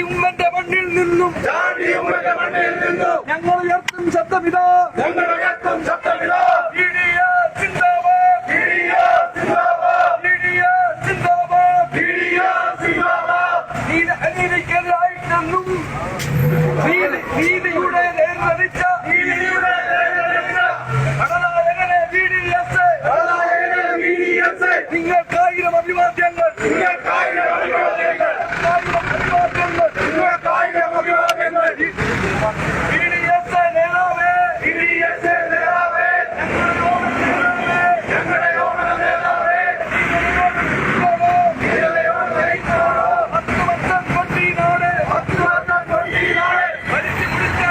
ഉമ്മന്റെ മണ്ണിൽ നിന്നും ഞങ്ങൾ ഉയർത്തും ശബ്ദമിതാ, അനീതിക്കെതിരായിട്ടെന്നും നീതിയുടെ നേർവരിച്ച ഘടനായകനെ VDS നിങ്ങൾക്കായിരം അഭിവാദ്യങ്ങൾ. ഭരിച്ചു പിടിച്ച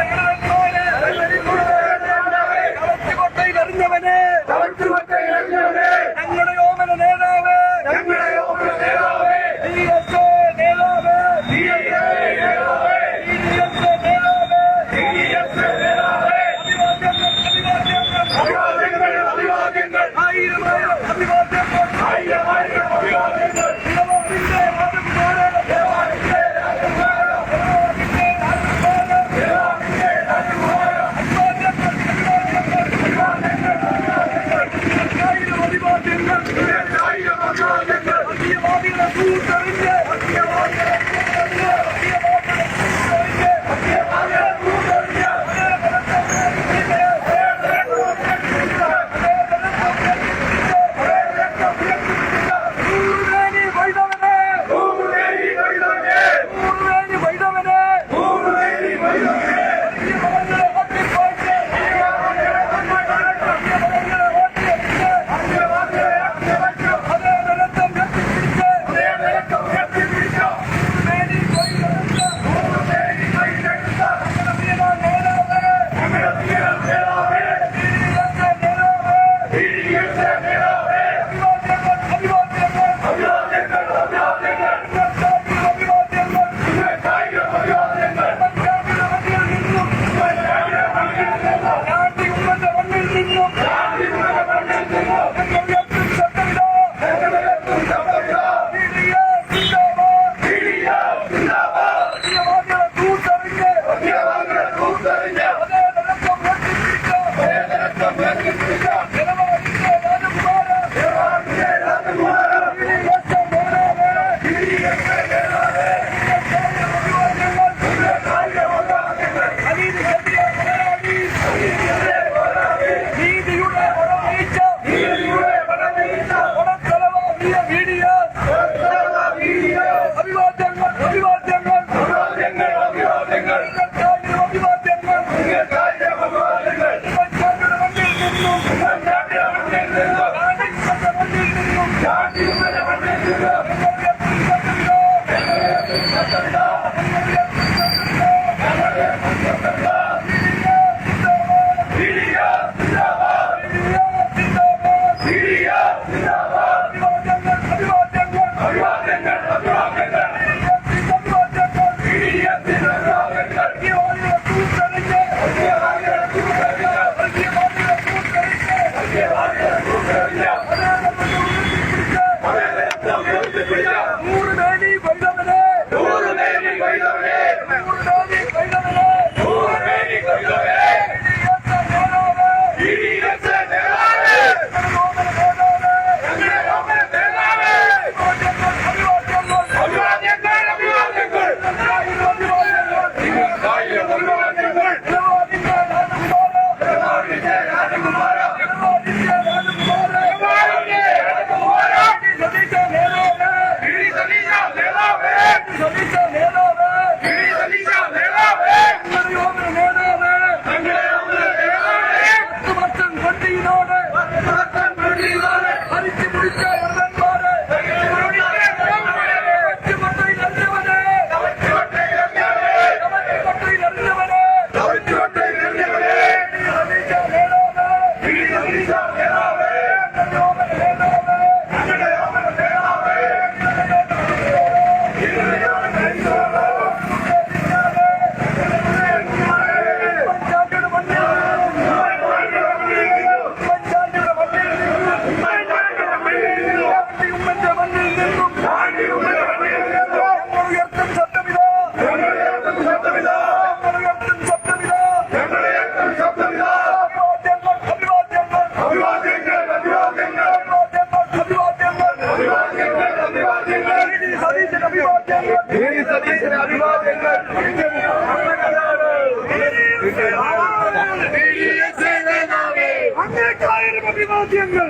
അഭിവാദ്യങ്ങൾ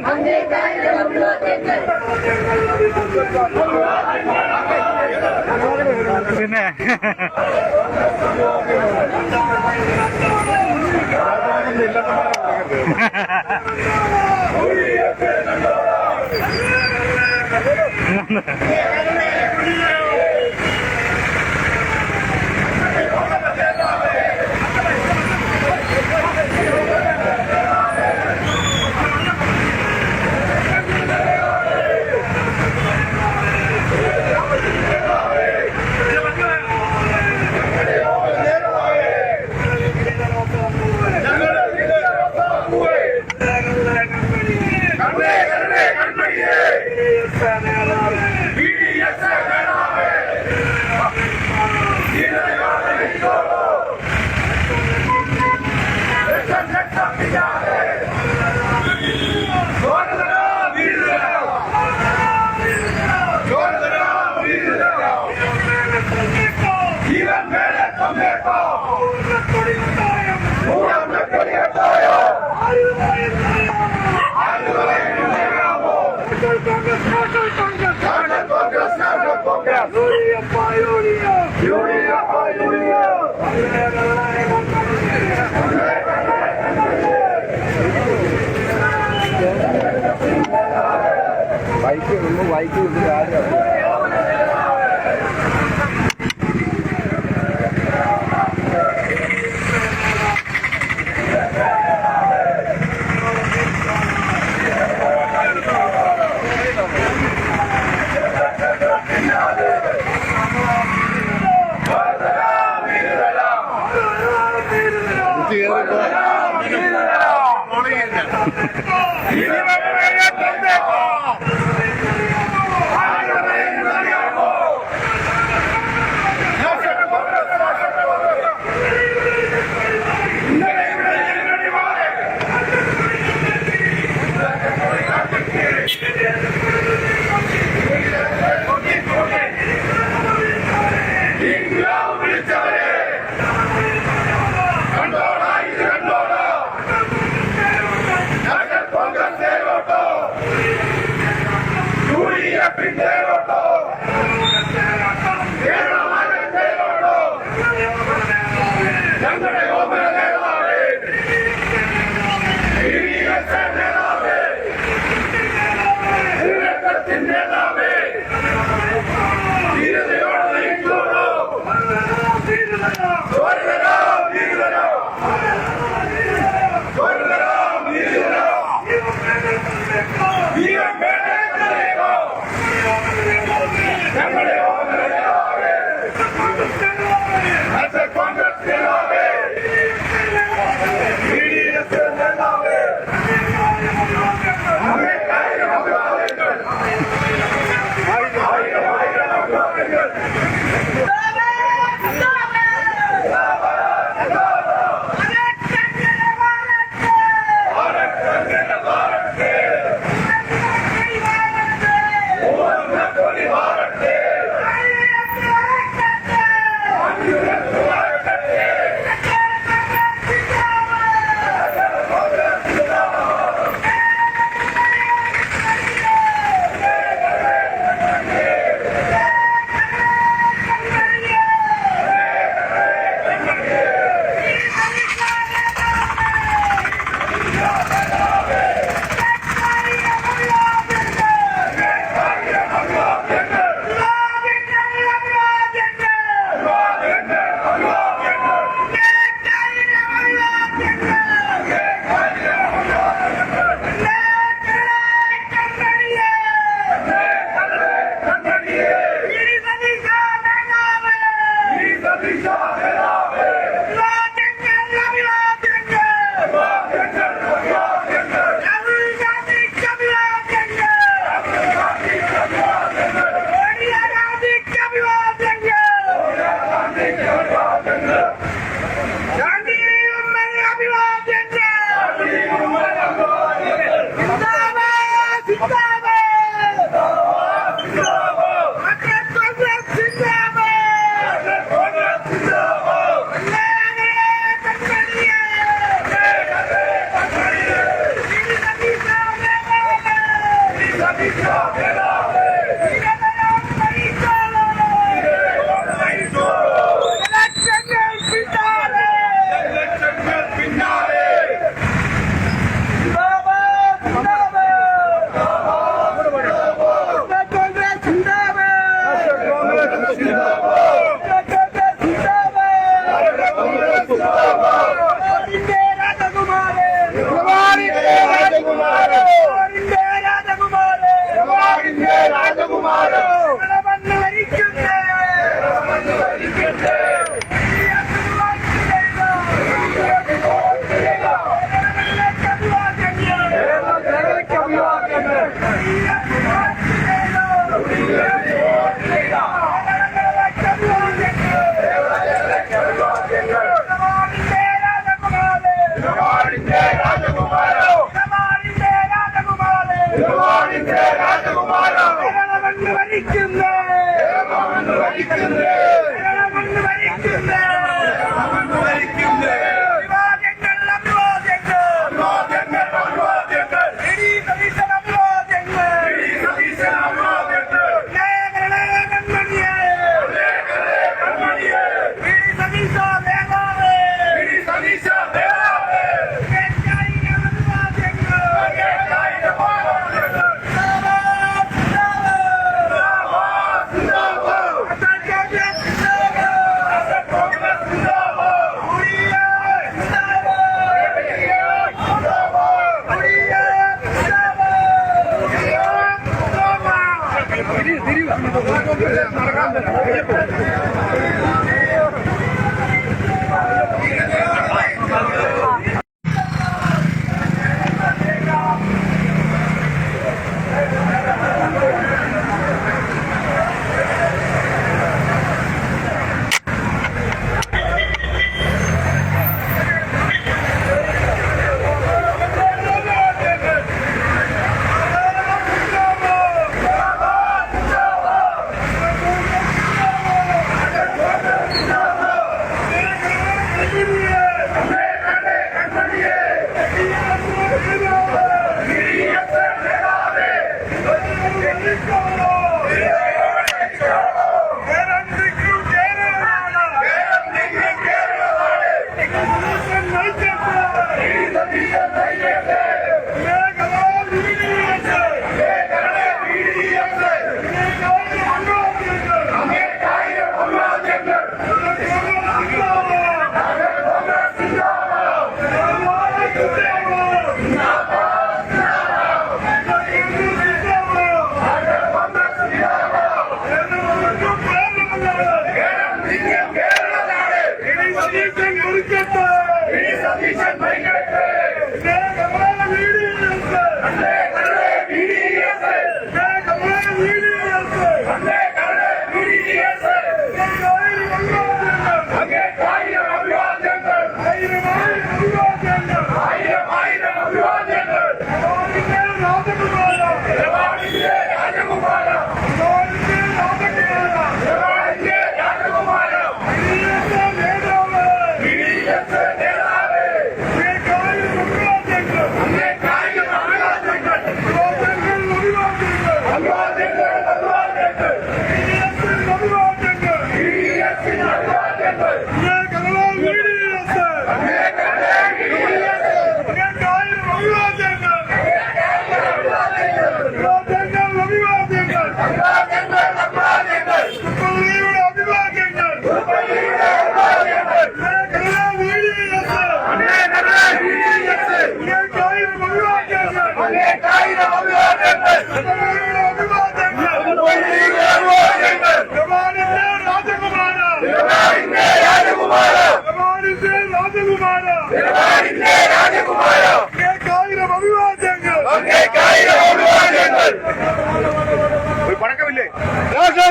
പിന്നെ ബൈക്ക് ആരും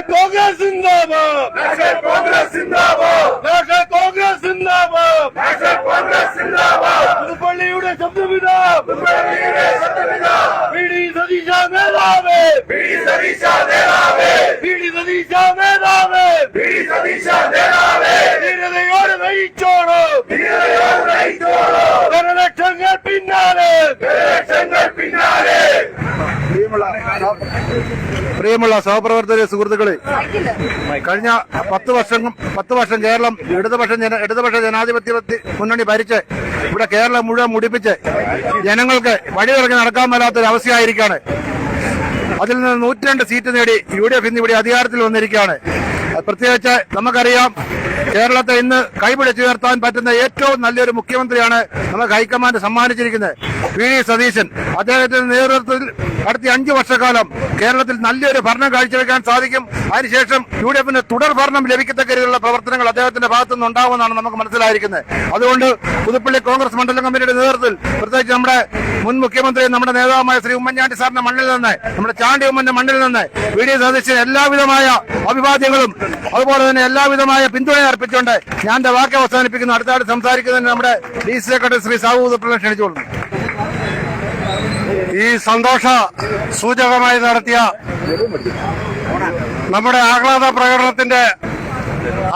Congress Zindabad! National Congress Zindabad! National Congress Zindabad! National Congress Zindabad! പുതുപ്പള്ളിയുടെ ശബ്ദമിതാം പിടി സതീശ നേതാവേ പിടി സതീശ നേതാവേ പിടി സതീശ നേതാവേ പിടി സതീശ നേതാവേ ധീരതയോടെ നയിച്ചോളൂ ധീരതയോടെ നയിച്ചോളൂ ജനലക്ഷങ്ങൾ പിന്നാലെ ജനലക്ഷങ്ങൾ പിന്നാലെ. പ്രിയമുള്ള സഹപ്രവർത്തകരെ, സുഹൃത്തുക്കളെ, കഴിഞ്ഞ 10 വർഷം കേരളം ഇടതുപക്ഷ ജനാധിപത്യ മുന്നണി ഭരിച്ച് ഇവിടെ കേരളം മുഴുവൻ മുടിപ്പിച്ച് ജനങ്ങൾക്ക് വഴിയിറങ്ങി നടക്കാൻ മേലാത്തൊരു അവസ്ഥയായിരിക്കാണ്. അതിൽ നിന്ന് 102 സീറ്റ് നേടി UDF ഇന്ന് ഇവിടെ അധികാരത്തിൽ വന്നിരിക്കുകയാണ്. പ്രത്യേകിച്ച് നമുക്കറിയാം, കേരളത്തെ ഇന്ന് കൈപിടിച്ചുയർത്താൻ പറ്റുന്ന ഏറ്റവും നല്ലൊരു മുഖ്യമന്ത്രിയാണ് നമുക്ക് ഹൈക്കമാൻഡ് സമ്മാനിച്ചിരിക്കുന്നത്, വി ഡി സതീശൻ. അദ്ദേഹത്തിന്റെ നേതൃത്വത്തിൽ അടുത്ത 5 വർഷക്കാലം കേരളത്തിൽ നല്ലൊരു ഭരണം കാഴ്ചവെക്കാൻ സാധിക്കും. അതിനുശേഷം UDF തുടർ ഭരണം ലഭിക്കത്തക്ക രീതിയിലുള്ള പ്രവർത്തനങ്ങൾ അദ്ദേഹത്തിന്റെ ഭാഗത്തുനിന്ന് ഉണ്ടാവുമെന്നാണ് നമുക്ക് മനസ്സിലായിരിക്കുന്നത്. അതുകൊണ്ട് പുതുപ്പള്ളി കോൺഗ്രസ് മണ്ഡലം കമ്മിറ്റിയുടെ നേതൃത്വത്തിൽ, പ്രത്യേകിച്ച് നമ്മുടെ മുൻ മുഖ്യമന്ത്രി, നമ്മുടെ നേതാവായ ശ്രീ ഉമ്മൻചാണ്ടി സാറിന്റെ മണ്ണിൽ നിന്ന്, നമ്മുടെ ചാണ്ടി ഉമ്മന്റെ മണ്ണിൽ നിന്ന് വി ഡി സതീശൻ എല്ലാവിധമായ അഭിവാദ്യങ്ങളും അതുപോലെ തന്നെ എല്ലാവിധമായ പിന്തുണ അർപ്പിച്ചുകൊണ്ട് ഞാൻ എന്റെ വാക്ക് അവസാനിപ്പിക്കുന്നു. അടുത്തായിട്ട് സംസാരിക്കുന്നതിന് നമ്മുടെ ഡി സെക്രട്ടറി ശ്രീ സാബു ഉദപ്പള്ളി ക്ഷണിച്ചുകൊള്ളുന്നു. ഈ സന്തോഷ സൂചകമായി നടത്തിയ നമ്മുടെ ആഹ്ലാദ പ്രകടനത്തിന്റെ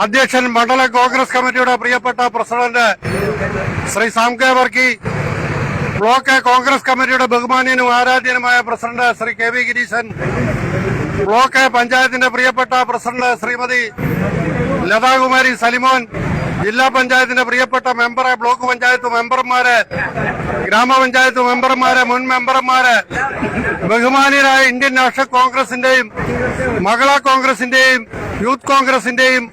അധ്യക്ഷൻ, മണ്ഡലം കോൺഗ്രസ് കമ്മിറ്റിയുടെ പ്രിയപ്പെട്ട പ്രസിഡന്റ് ശ്രീ സാം കെ വർക്കി, ബ്ലോക്ക് കോൺഗ്രസ് കമ്മിറ്റിയുടെ ബഹുമാന്യനും ആരാധ്യനുമായ പ്രസിഡന്റ് ശ്രീ കെ വി ഗിരീശൻ, ബ്ലോക്ക് പഞ്ചായത്തിന്റെ പ്രിയപ്പെട്ട പ്രസിഡന്റ് ശ്രീമതി ലതാകുമാരി സലിമോൻ, ജില്ലാ പഞ്ചായത്തിന്റെ പ്രിയപ്പെട്ട മെമ്പറെ, ബ്ലോക്ക് പഞ്ചായത്ത് മെമ്പർമാര്, ഗ്രാമപഞ്ചായത്ത് മെമ്പർമാര്, മുൻ മെമ്പർമാര്, ബഹുമാന്യരായ ഇന്ത്യൻ നാഷണൽ കോൺഗ്രസിന്റെയും മഹിളാ കോൺഗ്രസിന്റെയും യൂത്ത് കോൺഗ്രസിന്റെയും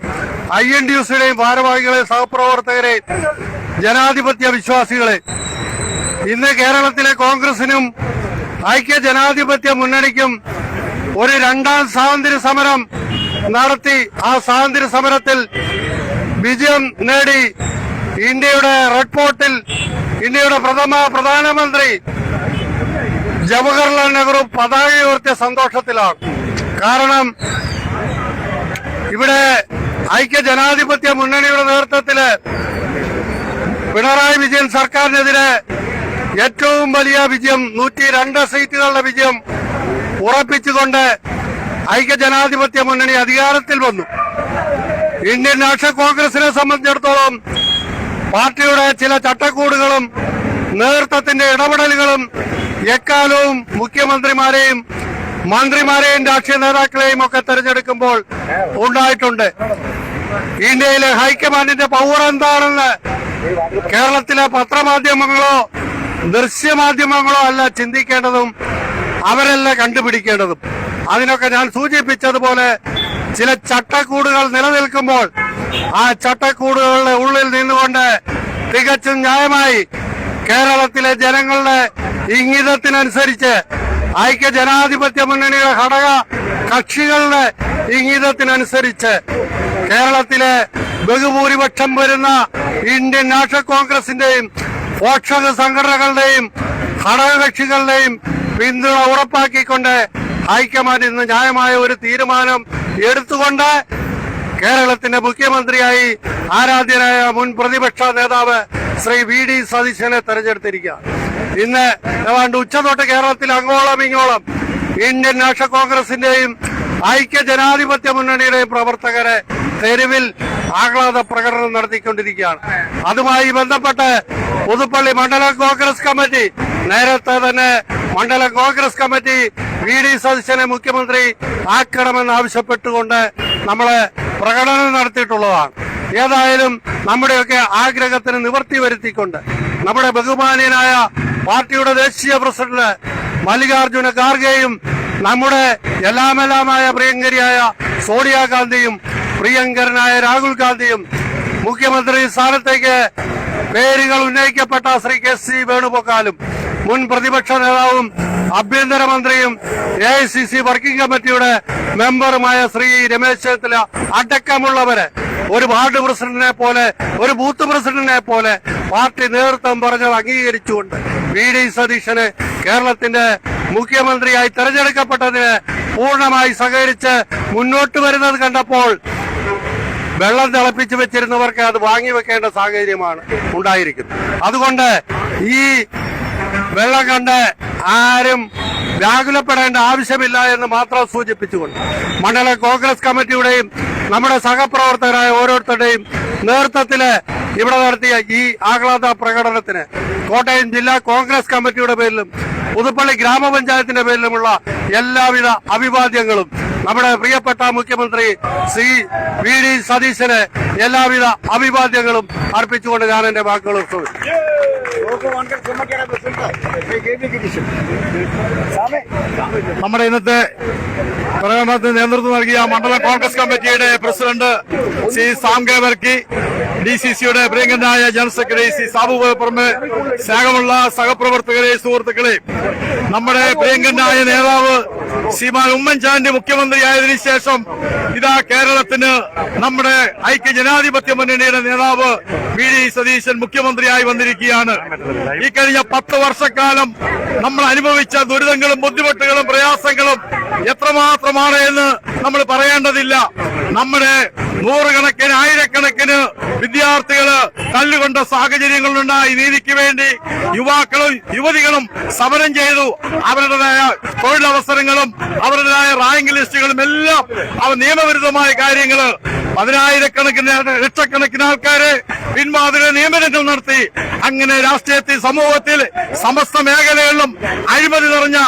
INDUസിന്റെയും ഭാരവാഹികളെ, സഹപ്രവർത്തകരെ, ജനാധിപത്യ വിശ്വാസികളെ, ഇന്ന് കേരളത്തിലെ കോൺഗ്രസിനും ഐക്യ ജനാധിപത്യ മുന്നണിക്കും ഒരു 2ാം സ്വാതന്ത്ര്യ സമരം നടത്തി ആ സ്വാതന്ത്ര്യ സമരത്തിൽ വിജയം നേടി ഇന്ത്യയുടെ റെഡ് ഫോർട്ടിൽ ഇന്ത്യയുടെ പ്രധാനമന്ത്രി ജവഹർലാൽ നെഹ്റു പതാക ഉയർത്തിയ സന്തോഷത്തിലാണ്. കാരണം ഇവിടെ ഐക്യ ജനാധിപത്യ മുന്നണിയുടെ നേതൃത്വത്തില് പിണറായി വിജയൻ സർക്കാരിനെതിരെ ഏറ്റവും വലിയ വിജയം 102 സീറ്റുകളുടെ വിജയം ഉറപ്പിച്ചുകൊണ്ട് ഐക്യ ജനാധിപത്യ മുന്നണി അധികാരത്തിൽ വന്നു. ഇന്ത്യൻ നാഷണൽ കോൺഗ്രസിനെ സംബന്ധിച്ചിടത്തോളം പാർട്ടിയുടെ ചില ചട്ടക്കൂടുകളും നേതൃത്വത്തിന്റെ ഇടപെടലുകളും എക്കാലവും മുഖ്യമന്ത്രിമാരെയും മന്ത്രിമാരെയും രാഷ്ട്രീയ നേതാക്കളെയും ഒക്കെ തെരഞ്ഞെടുക്കുമ്പോൾ ഉണ്ടായിട്ടുണ്ട്. ഇന്ത്യയിലെ ഹൈക്കമാൻഡിന്റെ പവർ എന്താണെന്ന് കേരളത്തിലെ പത്രമാധ്യമങ്ങളോ ദൃശ്യമാധ്യമങ്ങളോ അല്ല ചിന്തിക്കേണ്ടതും അവരല്ല കണ്ടുപിടിക്കേണ്ടതും. അതിനൊക്കെ ഞാൻ സൂചിപ്പിച്ചതുപോലെ ചില ചട്ടക്കൂടുകൾ നിലനിൽക്കുമ്പോൾ ആ ചട്ടക്കൂടുകളുടെ ഉള്ളിൽ നിന്നുകൊണ്ട് തികച്ചും ന്യായമായി കേരളത്തിലെ ജനങ്ങളുടെ ഇംഗിതത്തിനനുസരിച്ച് ഐക്യ ജനാധിപത്യ മുന്നണിയുടെ ഘടക കക്ഷികളുടെ ഇംഗിതത്തിനനുസരിച്ച് കേരളത്തിലെ ബഹുഭൂരിപക്ഷം വരുന്ന ഇന്ത്യൻ നാഷണൽ കോൺഗ്രസിന്റെയും പോഷക സംഘടനകളുടെയും ഘടകകക്ഷികളുടെയും പിന്തുണ ഉറപ്പാക്കിക്കൊണ്ട് ഹൈക്കമാൻഡ് ഇന്ന് ന്യായമായ ഒരു തീരുമാനം എടുത്തുകൊണ്ട് കേരളത്തിന്റെ മുഖ്യമന്ത്രിയായി ആരാധ്യനായ മുൻ പ്രതിപക്ഷ നേതാവ് ശ്രീ വി.ഡി. സതീശനെ തെരഞ്ഞെടുത്തിരിക്കുക. ഇന്ന് ഏതാണ്ട് ഉച്ചതൊട്ട് കേരളത്തിൽ അങ്ങോളം ഇങ്ങോളം ഇന്ത്യൻ നാഷണൽ കോൺഗ്രസിന്റെയും ഐക്യ ജനാധിപത്യ മുന്നണിയുടെയും പ്രവർത്തകരെ തെരുവിൽ ആഹ്ലാദ പ്രകടനം നടത്തിക്കൊണ്ടിരിക്കുകയാണ്. അതുമായി ബന്ധപ്പെട്ട് പുതുപ്പള്ളി മണ്ഡലം കോൺഗ്രസ് കമ്മിറ്റി നേരത്തെ തന്നെ മണ്ഡലം കോൺഗ്രസ് കമ്മിറ്റി വി.ഡി. സതീശനെ മുഖ്യമന്ത്രി ആക്കണമെന്ന് ആവശ്യപ്പെട്ടുകൊണ്ട് നമ്മളെ പ്രകടനം നടത്തിയിട്ടുള്ളതാണ്. ഏതായാലും നമ്മുടെയൊക്കെ ആഗ്രഹത്തിന് നിവൃത്തി വരുത്തിക്കൊണ്ട് നമ്മുടെ ബഹുമാനീയനായ പാർട്ടിയുടെ ദേശീയ പ്രസിഡന്റ് മല്ലികാർജുന ഖാർഗെയും നമ്മുടെ എല്ലാമെല്ലാമായ പ്രിയങ്കരിയായ സോണിയാഗാന്ധിയും പ്രിയങ്കരനായ രാഹുൽ ഗാന്ധിയും മുഖ്യമന്ത്രി സ്ഥാനത്തേക്ക് പേരുകൾ ഉന്നയിക്കപ്പെട്ട ശ്രീ കെ.സി. വേണുഗോപാലും മുൻ പ്രതിപക്ഷ നേതാവും ആഭ്യന്തരമന്ത്രിയും AICC വർക്കിംഗ് കമ്മിറ്റിയുടെ മെമ്പറുമായ ശ്രീ രമേശ് ചെന്നിത്തല അടക്കമുള്ളവരെ ഒരു വാർഡ് പ്രസിഡന്റിനെ പോലെ ഒരു ബൂത്ത് പ്രസിഡന്റിനെ പോലെ പാർട്ടി നേതൃത്വം പറഞ്ഞത് അംഗീകരിച്ചുകൊണ്ട് വി.ഡി. സതീശന് കേരളത്തിന്റെ മുഖ്യമന്ത്രിയായി തെരഞ്ഞെടുക്കപ്പെട്ടതിന് പൂർണ്ണമായി സഹകരിച്ച് മുന്നോട്ട് വരുന്നത് കണ്ടപ്പോൾ വെള്ളം തിളപ്പിച്ചു വെച്ചിരുന്നവർക്ക് അത് വാങ്ങിവെക്കേണ്ട സാഹചര്യമാണ് ഉണ്ടായിരിക്കുന്നത്. അതുകൊണ്ട് ഈ വെള്ളം കണ്ട് ആരും വ്യാകുലപ്പെടേണ്ട ആവശ്യമില്ല എന്ന് മാത്രം സൂചിപ്പിച്ചുകൊണ്ട് മണ്ഡല കോൺഗ്രസ് കമ്മിറ്റിയുടെയും നമ്മുടെ സഹപ്രവർത്തകരായ ഓരോരുത്തരുടെയും നേതൃത്വത്തില് ഇവിടെ നടത്തിയ ഈ ആഹ്ലാദ പ്രകടനത്തിന് കോട്ടയം ജില്ലാ കോൺഗ്രസ് കമ്മിറ്റിയുടെ പേരിലും പുതുപ്പള്ളി ഗ്രാമപഞ്ചായത്തിന്റെ പേരിലുമുള്ള എല്ലാവിധ അഭിവാദ്യങ്ങളും നമ്മുടെ പ്രിയപ്പെട്ട മുഖ്യമന്ത്രി ശ്രീ വി.ഡി. സതീശന് എല്ലാവിധ അഭിവാദ്യങ്ങളും അർപ്പിച്ചുകൊണ്ട് ഞാൻ എന്റെ വാക്കുകൾ നമ്മുടെ ഇന്നത്തെ പ്രകടനത്തിന് നേതൃത്വം നൽകിയ മണ്ഡലം കോൺഗ്രസ് കമ്മിറ്റിയുടെ പ്രസിഡന്റ് ശ്രീ സാം കെ വർക്കി, DCCയുടെ പ്രിയങ്കരനായ ജനറൽ സെക്രട്ടറി ശ്രീ സാബു പുറമെ, സ്നേഹമുള്ള സഹപ്രവർത്തകരെ, സുഹൃത്തുക്കളെ, നമ്മുടെ പ്രിയങ്കരനായ നേതാവ് ശ്രീമാൻ ഉമ്മൻചാണ്ടി മുഖ്യമന്ത്രിയായതിനു ശേഷം ഇതാ കേരളത്തിന് നമ്മുടെ ഐക്യ ജനാധിപത്യ മുന്നണിയുടെ നേതാവ് വി.ഡി. സതീശൻ മുഖ്യമന്ത്രിയായി വന്നിരിക്കുകയാണ്. ഈ കഴിഞ്ഞ 10 വർഷക്കാലം നമ്മൾ അനുഭവിച്ച ദുരിതങ്ങളും ബുദ്ധിമുട്ടുകളും പ്രയാസങ്ങളും എത്രമാത്രമാണ് എന്ന് നമ്മൾ പറയേണ്ടതില്ല. നമ്മുടെ നൂറുകണക്കിന് ആയിരക്കണക്കിന് വിദ്യാർത്ഥികള് തല്ലുകൊണ്ട സാഹചര്യങ്ങളുണ്ടായി. നീതിക്ക് വേണ്ടി യുവാക്കളും യുവതികളും സമരം ചെയ്തു. അവരുടേതായ തൊഴിലവസരങ്ങളും അവരുടേതായ റാങ്ക് ലിസ്റ്റുകളും എല്ലാം അവ നിയമവിരുദ്ധമായ കാര്യങ്ങള് പതിനായിരക്കണക്കിന് ലക്ഷക്കണക്കിന് ആൾക്കാരെ പിൻവാതിൽ നിയമനങ്ങൾ നടത്തി. അങ്ങനെ രാഷ്ട്രീയത്തിൽ സമൂഹത്തിൽ സമസ്ത മേഖലകളിലും അഴിമതി നിറഞ്ഞ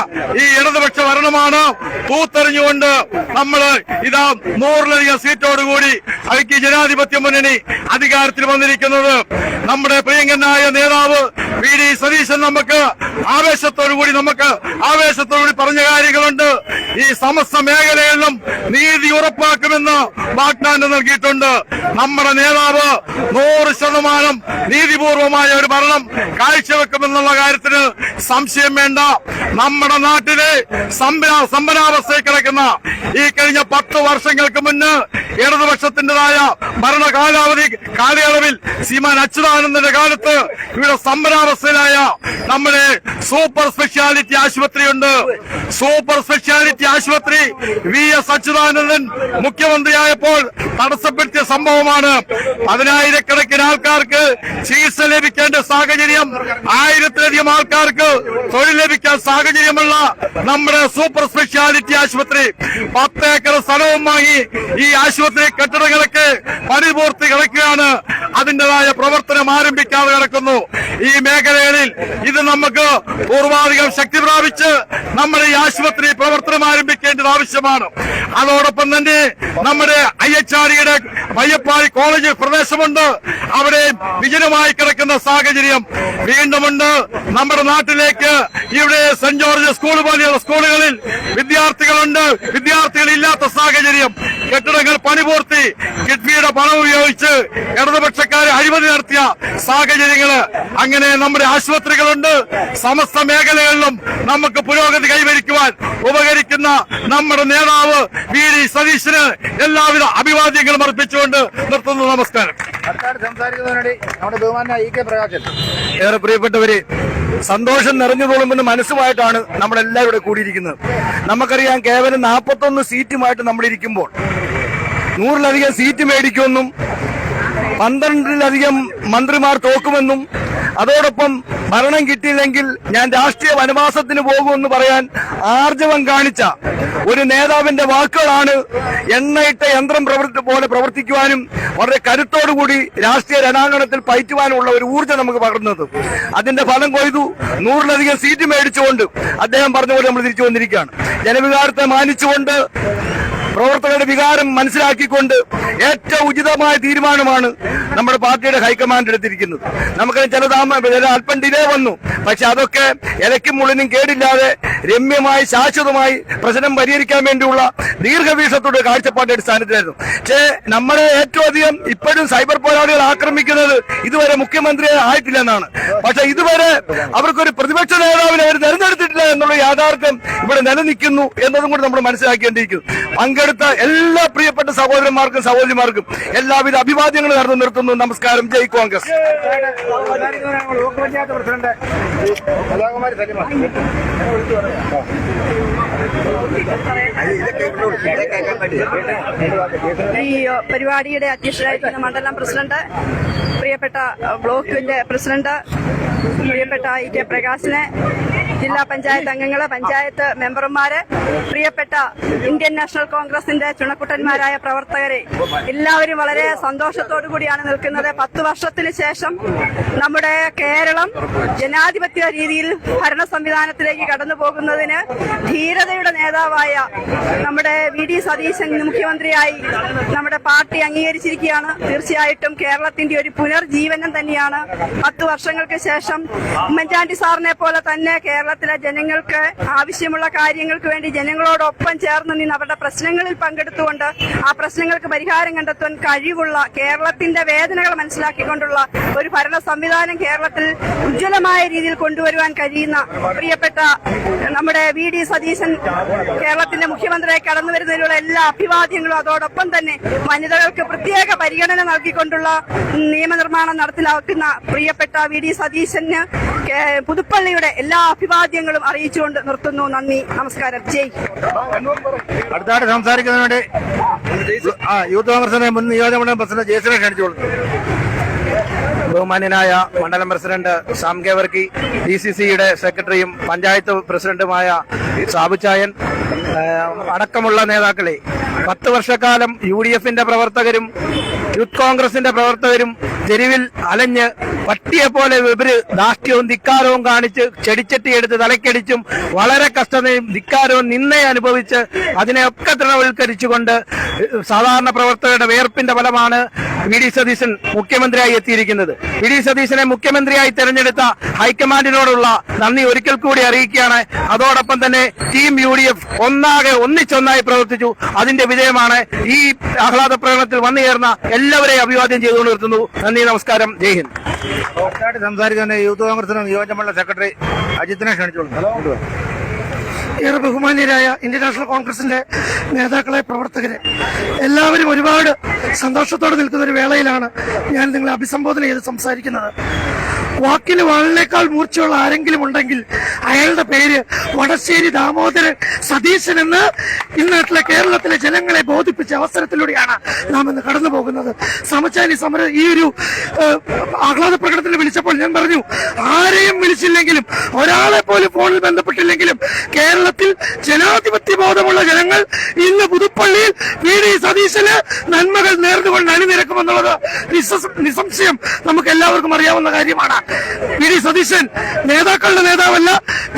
ഈ ഇടതുപക്ഷ ഭരണമാണ് തൂത്തെറിഞ്ഞുകൊണ്ട് നമ്മള് ഇതാ 100-ലധികം സീറ്റോടുകൂടി ഐക്യ ജനാധിപത്യ മുന്നണി അധികാരത്തിൽ വന്നിരിക്കുന്നത്. നമ്മുടെ പ്രിയങ്കരനായ നേതാവ് വി.ഡി. സതീശൻ നമുക്ക് ആവേശത്തോടുകൂടി പറഞ്ഞ കാര്യങ്ങളുണ്ട്. ഈ സമസ്ത മേഖലകളിലും നീതി ഉറപ്പാക്കുമെന്ന് വാഗ്ദാനം നൽകിയിട്ടുണ്ട്. നമ്മുടെ നേതാവ് 100% നീതിപൂർവമായ ഒരു ഭരണം കാഴ്ചവെക്കുമെന്നുള്ള കാര്യത്തിന് സംശയം വേണ്ട. നമ്മുടെ നാട്ടിലെ സമ്പന്നാവസ്ഥയിൽ കിടക്കുന്ന ഈ കഴിഞ്ഞ 10 വർഷങ്ങൾക്ക് മുന്ന് ഇടതുപക്ഷത്തിന്റേതായ ഭരണ കാലയളവിൽ ശ്രീമാൻ അച്യുതാനന്ദന്റെ കാലത്ത് ഇവിടെ സമ്പന്നാവസ്ഥയിലായ നമ്മുടെ സൂപ്പർ സ്പെഷ്യാലിറ്റി ആശുപത്രിയുണ്ട്. സൂപ്പർ സ്പെഷ്യാലിറ്റി ആശുപത്രി വി.എസ്. അച്യുതാനന്ദൻ മുഖ്യമന്ത്രിയായപ്പോൾ തടസ്സപ്പെടുത്തിയ സംഭവമാണ്. 10,000-കണക്കിന് ആൾക്കാർക്ക് ചികിത്സ ലഭിക്കേണ്ട സാഹചര്യം, 1000-ലധികം ആൾക്കാർക്ക് തൊഴിൽ ലഭിക്കാൻ സാഹചര്യമുള്ള നമ്മുടെ സൂപ്പർ സ്പെഷ്യാലിറ്റി ആശുപത്രി 10 ഏക്കർ സ്ഥലവും വാങ്ങി ഈ ആശുപത്രി കെട്ടിടങ്ങളൊക്കെ പണിപൂർത്തി കിടക്കുകയാണ്. അതിന്റേതായ പ്രവർത്തനം ആരംഭിക്കാതെ കിടക്കുന്നു. ഈ മേഖലകളിൽ ഇത് നമുക്ക് പൂർവാധികം ശക്തി പ്രാപിച്ച് നമ്മുടെ ഈ ആശുപത്രി പ്രവർത്തനം ആരംഭിക്കേണ്ടത് ആവശ്യമാണ്. അതോടൊപ്പം തന്നെ നമ്മുടെ IHRDയുടെ പയ്യപ്പാടി കോളേജ് പ്രദേശമുണ്ട്. അവിടെ വിജനമായി കിടക്കുന്ന സാഹചര്യം വീണ്ടുമുണ്ട്. നമ്മുടെ നാട്ടിലേക്ക് ഇവിടെ സെന്റ് ജോർജ് സ്കൂൾ പോലെയുള്ള സ്കൂളുകളിൽ വിദ്യാർത്ഥികളുണ്ട്. വിദ്യാർത്ഥികളില്ലാത്ത സാഹചര്യം, കെട്ടിടങ്ങൾ പണിപൂർത്തി കിഡ്നിയുടെ പണം ഉപയോഗിച്ച് ഇടതുപക്ഷക്കാരെ അഴിമതി നടത്തിയ സാഹചര്യങ്ങള്, അങ്ങനെ നമ്മുടെ ആശുപത്രികളുണ്ട്. സമസ്ത മേഖലകളിലും നമുക്ക് പുരോഗതി കൈവരിക്കുവാൻ ഉപകരിക്കുന്ന നമ്മുടെ നേതാവ് വി.ഡി. സതീശന് എല്ലാവിധ അഭിവാദ്യങ്ങളും അർപ്പിച്ചുകൊണ്ട് നിർത്തുന്നു. നമസ്കാരം. സംസാരിക്കുന്നതിനിടെ നമ്മുടെ ബഹുമാന ഇ കെ പ്രകാശൻ. ഏറെ പ്രിയപ്പെട്ടവരെ, സന്തോഷം നിറഞ്ഞു തോന്നുമെന്ന് മനസ്സുമായിട്ടാണ് നമ്മളെല്ലാവരും ഇവിടെ കൂടിയിരിക്കുന്നത്. നമുക്കറിയാം, കേവലം 41 സീറ്റുമായിട്ട് നമ്മളിരിക്കുമ്പോൾ 100-ലധികം സീറ്റ് മേടിക്കുമെന്നും 12-ലധികം മന്ത്രിമാർ തോക്കുമെന്നും അതോടൊപ്പം ഭരണം കിട്ടിയില്ലെങ്കിൽ ഞാൻ രാഷ്ട്രീയ വനവാസത്തിന് പോകുമെന്ന് പറയാൻ ആർജവം കാണിച്ച ഒരു നേതാവിന്റെ വാക്കുകളാണ് എണ്ണയിട്ട യന്ത്രം പോലെ പ്രവർത്തിക്കുവാനും വളരെ കരുത്തോടുകൂടി രാഷ്ട്രീയ രണാങ്കണത്തിൽ പയറ്റുവാനുമുള്ള ഒരു ഊർജ്ജം നമുക്ക് പകർന്നത്. അതിന്റെ ഫലം കൊയ്തു. 100-ലധികം സീറ്റ് മേടിച്ചുകൊണ്ട് അദ്ദേഹം പറഞ്ഞ പോലെ നമ്മൾ തിരിച്ചു വന്നിരിക്കുകയാണ്. ജനവികാരത്തെ മാനിച്ചുകൊണ്ട്, പ്രവർത്തകരുടെ വികാരം മനസ്സിലാക്കിക്കൊണ്ട് ഏറ്റവും ഉചിതമായ തീരുമാനമാണ് നമ്മുടെ പാർട്ടിയുടെ ഹൈക്കമാൻഡ് എടുത്തിരിക്കുന്നത്. നമുക്ക് ചില അല്പം ഡിലേ വന്നു, പക്ഷെ അതൊക്കെ ഇലയ്ക്കും മുള്ളിനും കേടില്ലാതെ രമ്യമായി ശാശ്വതമായി പ്രശ്നം പരിഹരിക്കാൻ വേണ്ടിയുള്ള ദീർഘവീക്ഷണത്തോടെ കാഴ്ചപ്പാടിന്റെ അടിസ്ഥാനത്തിലായിരുന്നു. പക്ഷേ നമ്മളെ ഏറ്റവും അധികം ഇപ്പോഴും സൈബർ പോരാളികൾ ആക്രമിക്കുന്നത് ഇതുവരെ മുഖ്യമന്ത്രിയെ ആയിട്ടില്ലെന്നാണ്. പക്ഷെ ഇതുവരെ അവർക്കൊരു പ്രതിപക്ഷ നേതാവിനെ അവർ തെരഞ്ഞെടുത്തിട്ടില്ല എന്നുള്ള യാഥാർത്ഥ്യം ഇവിടെ നിലനിൽക്കുന്നു എന്നതും കൂടി നമ്മൾ മനസ്സിലാക്കേണ്ടിയിരിക്കുന്നു. പങ്കെടുത്ത എല്ലാ പ്രിയപ്പെട്ട സഹോദരന്മാർക്കും സഹോദരിമാർക്കും എല്ലാവിധ അഭിവാദ്യങ്ങളും നടന്നു നിർത്തുന്നു. നമസ്കാരം. ജയ് കോൺഗ്രസ്. Block panchayat president Kalakumari Salima. ഈ പരിപാടിയുടെ അധ്യക്ഷരായിരിക്കുന്ന മണ്ഡലം പ്രസിഡന്റ്, പ്രിയപ്പെട്ട ബ്ലോക്കിന്റെ പ്രസിഡന്റ്, പ്രിയപ്പെട്ട ഇ കെ പ്രകാശിനെ, ജില്ലാ പഞ്ചായത്ത് അംഗങ്ങള്, പഞ്ചായത്ത് മെമ്പർമാര്, പ്രിയപ്പെട്ട ഇന്ത്യൻ നാഷണൽ കോൺഗ്രസിന്റെ ചുണക്കുട്ടന്മാരായ പ്രവർത്തകരെ, എല്ലാവരും വളരെ സന്തോഷത്തോടു കൂടിയാണ് നിൽക്കുന്നത്. 10 വർഷത്തിന് ശേഷം നമ്മുടെ കേരളം ജനാധിപത്യ രീതിയിൽ ഭരണ സംവിധാനത്തിലേക്ക് കടന്നു പോകുന്നതിന് ധീരതയുടെ നേതാവായ നമ്മുടെ വി.ഡി. സതീശൻ മുഖ്യമന്ത്രിയായി നമ്മുടെ പാർട്ടി അംഗീകരിച്ചിരിക്കുകയാണ്. തീർച്ചയായിട്ടും കേരളത്തിന്റെ ഒരു പുനർജീവനം തന്നെയാണ്. 10 വർഷങ്ങൾക്ക് ശേഷം ഉമ്മൻചാണ്ടി സാറിനെ പോലെ തന്നെ കേരളത്തിലെ ജനങ്ങൾക്ക് ആവശ്യമുള്ള കാര്യങ്ങൾക്ക് വേണ്ടി ജനങ്ങളോടൊപ്പം ചേർന്ന് നിന്ന് അവരുടെ പ്രശ്നങ്ങളിൽ പങ്കെടുത്തുകൊണ്ട് ആ പ്രശ്നങ്ങൾക്ക് പരിഹാരം കണ്ടെത്താൻ കഴിവുള്ള, കേരളത്തിന്റെ വേദനകൾ മനസ്സിലാക്കിക്കൊണ്ടുള്ള ഒരു ഭരണ സംവിധാനം കേരളത്തിൽ ഉജ്ജ്വലമായ രീതിയിൽ കൊണ്ടുവരുവാൻ കഴിയുന്ന പ്രിയപ്പെട്ട നമ്മുടെ വി.ഡി. സതീശൻ കേരളത്തിന്റെ മുഖ്യമന്ത്രിയായി കടന്നു വരുന്നതിനുള്ള എല്ലാ അഭിവാദ്യങ്ങളും, അതോടൊപ്പം തന്നെ വനിതകൾക്ക് പ്രത്യേക പരിഗണന നൽകിക്കൊണ്ടുള്ള നിയമനിർമ്മാണം നടപ്പിലാക്കുന്ന പ്രിയപ്പെട്ട വി.ഡി. സതീശന് പുതുപ്പള്ളിയുടെ എല്ലാ അഭിവാദ്യങ്ങളും അറിയിച്ചുകൊണ്ട് നിർത്തുന്നു. നന്ദി, നമസ്കാരം. ജയ്. അടുത്തായിട്ട് സംസാരിക്കുന്നതിനുവേണ്ടി യൂത്ത് കോൺഗ്രസിന്റെ മുൻ നിയോജകമണ്ഡലം പ്രസിഡന്റ് ജയസിനെ ക്ഷണിച്ചോളൂ. ബഹുമാന്യനായ മണ്ഡലം പ്രസിഡന്റ് സാം കെ വർക്കി, DCCയുടെ സെക്രട്ടറിയും പഞ്ചായത്ത് പ്രസിഡന്റുമായ സാബുച്ചായൻ അടക്കമുള്ള നേതാക്കളെ, 10 വർഷക്കാലം UDFന്റെ പ്രവർത്തകരും യൂത്ത് കോൺഗ്രസിന്റെ പ്രവർത്തകരും തെരുവിൽ അലഞ്ഞ് പട്ടിയെപ്പോലെ ഇവര് ധാർഷ്ട്യവും ധിക്കാരവും കാണിച്ച് ചെടിച്ചട്ടിയെടുത്ത് തലക്കടിച്ചും വളരെ കഷ്ടതയും ധിക്കാരവും നിന്നയെ അനുഭവിച്ച് അതിനെയൊക്കെ തൃണവൽക്കരിച്ചുകൊണ്ട് സാധാരണ പ്രവർത്തകരുടെ വേർപ്പിന്റെ ഫലമാണ് വി ഡി സതീശൻ മുഖ്യമന്ത്രിയായി എത്തിയിരിക്കുന്നത്. വി ഡി സതീശനെ മുഖ്യമന്ത്രിയായി തെരഞ്ഞെടുത്ത ഹൈക്കമാൻഡിനോടുള്ള നന്ദി ഒരിക്കൽ കൂടി അറിയിക്കുകയാണ്. അതോടൊപ്പം തന്നെ ടീം UDF ഒന്നിച്ചൊന്നായി പ്രവർത്തിച്ചു. അതിന്റെ വിജയമാണ്. ഈ ആഹ്ലാദ പ്രകടനത്തിൽ വന്നു ചേർന്ന എല്ലാവരെയും അഭിവാദ്യം ചെയ്തുകൊണ്ട് നിർത്തുന്നു. നന്ദി, നമസ്കാരം, ജയ് ഹിന്ദ്. സംസാരിക്കുന്ന യൂത്ത് കോൺഗ്രസിന് നിയോജകമണ്ഡല സെക്രട്ടറി അജിത്തിനെ ക്ഷണിച്ചോളൂ. ഏറെ ബഹുമാന്യരായ ഇന്ത്യൻ നാഷണൽ കോൺഗ്രസിന്റെ നേതാക്കളെ, പ്രവർത്തകരെ, എല്ലാവരും ഒരുപാട് സന്തോഷത്തോടെ നിൽക്കുന്ന ഒരു വേളയിലാണ് ഞാൻ നിങ്ങളെ അഭിസംബോധന ചെയ്ത് സംസാരിക്കുന്നത്. വാക്കിന് വാളിനേക്കാൾ മൂർച്ചയുള്ള ആരെങ്കിലും ഉണ്ടെങ്കിൽ അയാളുടെ പേര് വടശ്ശേരി ദാമോദരൻ സതീശൻ എന്ന് ഇന്നാട്ടിലെ കേരളത്തിലെ ജനങ്ങളെ ബോധിപ്പിച്ച അവസരത്തിലൂടെയാണ് നാം ഇന്ന് കടന്നു പോകുന്നത്. സമചാരി സമര ഈ ഒരു ആഹ്ലാദ പ്രകടനത്തിൽ വിളിച്ചപ്പോൾ ഞാൻ പറഞ്ഞു, ആരെയും വിളിച്ചില്ലെങ്കിലും ഒരാളെ പോലും ഫോണിൽ ബന്ധപ്പെട്ടില്ലെങ്കിലും കേരളത്തിൽ ജനാധിപത്യ ബോധമുള്ള ജനങ്ങൾ ഇന്ന് പുതുപ്പള്ളിയിൽ വി ഡി സതീശന് നന്മകൾ നേർന്നുകൊണ്ട് അണിനിരക്കുമെന്നുള്ളത് നിസ്സംശയം നമുക്ക് എല്ലാവർക്കും അറിയാവുന്ന കാര്യമാണ്. വി ഡി സതീശൻ നേതാക്കളുടെ നേതാവല്ല,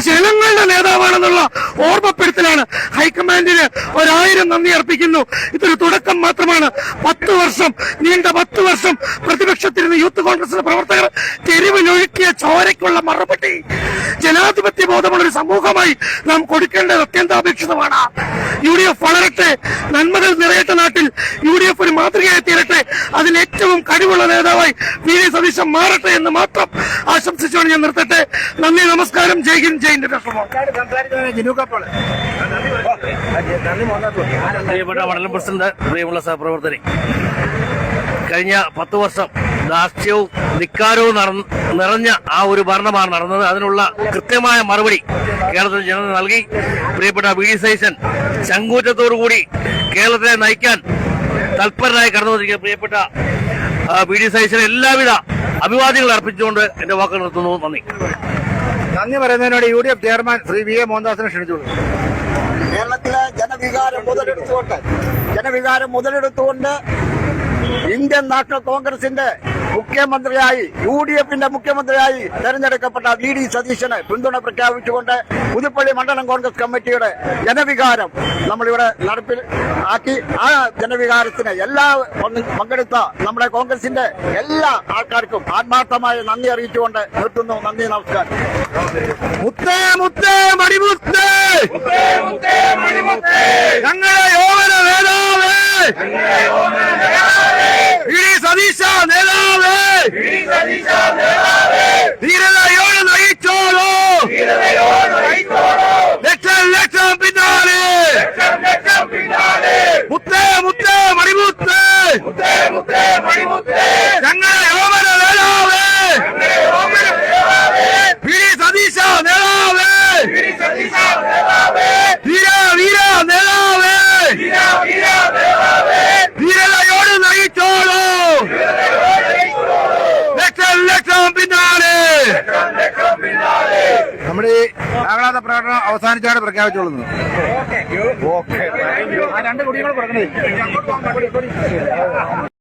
ജനങ്ങളുടെ നേതാവാണെന്നുള്ള ഓർമ്മപ്പെടുത്തലാണ്. ഹൈക്കമാൻഡിന് 1000 നന്ദി അർപ്പിക്കുന്നു. ഇതൊരു തുടക്കം മാത്രമാണ്. 10 വർഷം നീണ്ട 10 വർഷം പ്രതിപക്ഷത്തിരുന്ന് യൂത്ത് കോൺഗ്രസിന്റെ പ്രവർത്തകർ തെരുവിലൊഴുക്കിയ ചോരയ്ക്കുള്ള മറുപടി ജനാധിപത്യ ബോധമുള്ള ഒരു സമൂഹമായി നാം കൊടുക്കേണ്ടത് അത്യന്താപേക്ഷിതമാണ്. UDF വളരട്ടെ, നന്മകൾ നിറയട്ടെ, നാട്ടിൽ UDF ഒരു മാതൃകയായി തീരട്ടെ, അതിൽ ഏറ്റവും കഴിവുള്ള നേതാവായി വി ഡി സതീശൻ മാറട്ടെ എന്ന് മാത്രം ആശംസിച്ചുകൊണ്ട് ഞാൻ നിർത്തട്ടെ. നന്ദി, നമസ്കാരം, ജയ് ഹിന്ദ്, ജയ് ഇന്ത്യ. പ്രിയപ്പെട്ട മണ്ഡലം പ്രസിഡന്റ്, പ്രിയമുള്ള സഹപ്രവർത്തകരെ, കഴിഞ്ഞ 10 വർഷം ധാർഷ്ട്യവും ധിക്കാരവും നിറഞ്ഞ ആ ഒരു ഭരണമാണ് നടന്നത്. അതിനുള്ള കൃത്യമായ മറുപടി കേരളത്തിൽ ജനത നൽകി. പ്രിയപ്പെട്ട വി ഡി സതീശൻ ചങ്കൂറ്റത്തോടുകൂടി കേരളത്തെ നയിക്കാൻ തൽപരനായി കടന്നു വന്നിരിക്കുന്ന പ്രിയപ്പെട്ട വി ഡി സതീശന് എല്ലാവിധ അഭിവാദ്യങ്ങൾ അർപ്പിച്ചുകൊണ്ട് എന്റെ വാക്കുകൾ നിർത്തുന്നു. നന്ദി പറയുന്നതിനോട് UDF ചെയർമാൻ ശ്രീ വി എ മോഹൻദാസിനെ ക്ഷണിച്ചോളൂ. കേരളത്തിലെ ജനവികാരം മുതലെടുത്തുകൊണ്ട് ഇന്ത്യൻ നാഷണൽ കോൺഗ്രസിന്റെ മുഖ്യമന്ത്രിയായി UDFന്റെ മുഖ്യമന്ത്രിയായി തെരഞ്ഞെടുക്കപ്പെട്ട വി ഡി സതീശന് പിന്തുണ പ്രഖ്യാപിച്ചുകൊണ്ട് പുതുപ്പള്ളി മണ്ഡലം കോൺഗ്രസ് കമ്മിറ്റിയുടെ ജനവികാരം നമ്മളിവിടെ നടപ്പിൽ ആക്കി. ആ ജനവികാരത്തിന് പങ്കെടുത്ത നമ്മുടെ കോൺഗ്രസിന്റെ എല്ലാ ആൾക്കാർക്കും ആത്മാർത്ഥമായ നന്ദി അറിയിച്ചുകൊണ്ട് നിർത്തുന്നു. നന്ദി, നമസ്കാരം. മുത്തേ മുത്തേ മണിമുത്തേ, ഞങ്ങളെ യോവന നേതാവേ, വി ഡി സതീശ നേതാവേ, ധീരതയോടെ നയിച്ചോളൂ, ലക്ഷം ലക്ഷം പിന്നാലെ, മുത്തേ മുത്തേ മണിമുത്തേ, ഞങ്ങളെ യോവന നേതാവേ, വി ഡി സതീശ നേതാവേ, വീര വീര നേതാവേ, ധീരതയോട് നയിച്ചോളൂ, ലക്ഷം ലക്ഷം പിന്നാലെ. നമ്മുടെ ഈ ആഹ്ലാദ പ്രകടനം അവസാനിച്ചാണ് പ്രഖ്യാപിച്ചോളുന്നത്. ഓക്കെ, 2 കുടികൾ പറഞ്ഞത്.